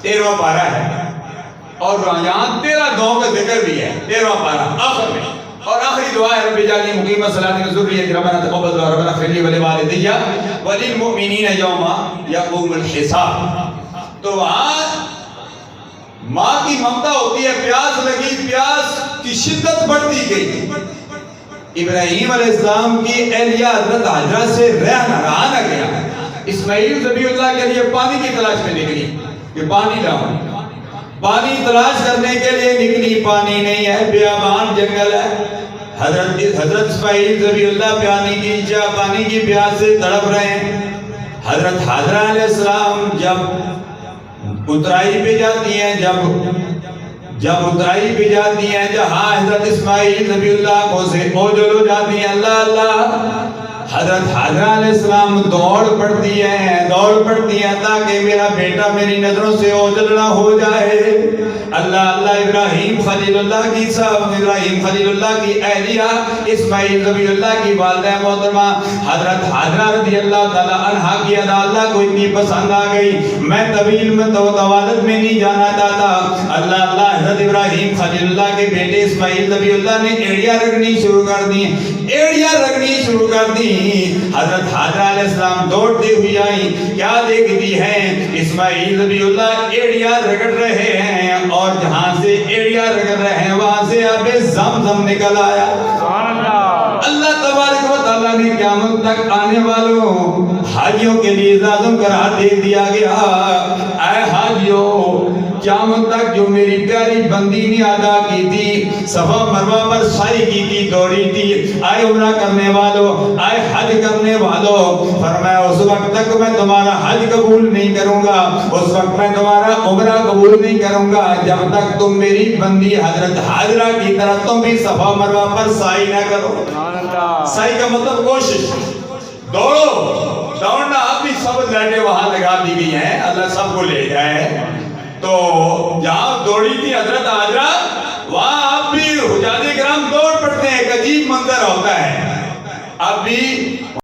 13واں پارہ ہے، اور یہاں 13 دعاؤں کا ذکر بھی ہے 13واں پارہ آخر میں. اور آخری دعا ہے رب اجعلنی مقیم الصلاۃ وذریتی ربنا تقبل دعا ربنا اغفر لی ولوالدی وللمؤمنین یوم یقوم الحساب. تو وہاں ماں کی ممتا ہوتی ہے، پیاس لگی، پیاس کی شدت بڑھتی گئی. ابراہیم علیہ السلام کی اہلیہ حضرت حاجرہ سے رہا نہ گیا. اسماعیل ذبیح اللہ کے لیے پانی کی تلاش میں نکلی کہ پانی لاؤ. پانی تلاش کرنے کے لیے نکلی، پانی نہیں ہے، بیابان جنگل ہے. حضرت اسماعیل ذبیح اللہ پانی کی پیاس سے تڑپ رہے ہیں. حضرت حاجرہ علیہ السلام جب اترائی پہ جاتی ہیں، جب اترائی پہ جاتی ہیں جہاں حضرت اسماعیل ذبیح اللہ کو سے اوجل ہو جاتی ہیں. اللہ اللہ. حضرت حاجرہ علیہ السلام دوڑ پڑتی ہیں تاکہ میرا بیٹا میری نظروں سے اوجل نہ ہو جائے. اللہ اللہ. ابراہیم خلیل اللہ کی اہلیہ اسماعیل ذبیح اللہ کی والدہ محترمہ حضرت حاجرہ رضی اللہ تعالی عنہا کی ادا اللہ کو اتنی پسند آ گئی. میں طویل میں طوالت میں نہیں جانا چاہتا. اللہ اللہ. حضرت ابراہیم خلیل اللہ کے بیٹے اسماعیل ذبیح اللہ نے ایڑیاں رگڑنی شروع کر دی. حضرت حاجرہ علیہ السلام دوڑتے ہوئی آئیں. کیا دیکھتی ہیں؟ اسماعیل ذبیح اللہ ایڑیاں رگڑ رہے ہیں، اور جہاں سے ایڑیاں رگڑ رہے ہیں وہاں سے آب زمزم نکل آیا. اللہ تبارک و تعالیٰ نے قیامت تک آنے والوں حاجیوں کے لیے اعزازم قرار دے دیا گیا. اے حاجیوں، قیامت تک جو میری پیاری بندی نے ادا کی تھی، صفا مروہ پر سعی کی تھی، دوڑی تھی، اے عمرہ کرنے والوں، اے حج کرنے والوں، فرمایا اس وقت تک میں تمہارا حج قبول نہیں کروں گا، اس وقت میں تمہارا عمرہ قبول نہیں کروں گا جب تک تم میری بندی حضرت حاجرہ کی طرح تم بھی صفا مروہ پر سعی نہ کرو. سعی کا مطلب کوشش. دوڑنا. اب بھی سب لائٹیں وہاں لگا دی گئی ہیں، اللہ سب کو لے جائے. تو جہاں دوڑی تھی حضرت حاجرہ وہاں اب بھی حجاج کرام دوڑ پڑتے ہیں. ایک عجیب منظر ہوتا ہے. اب بھی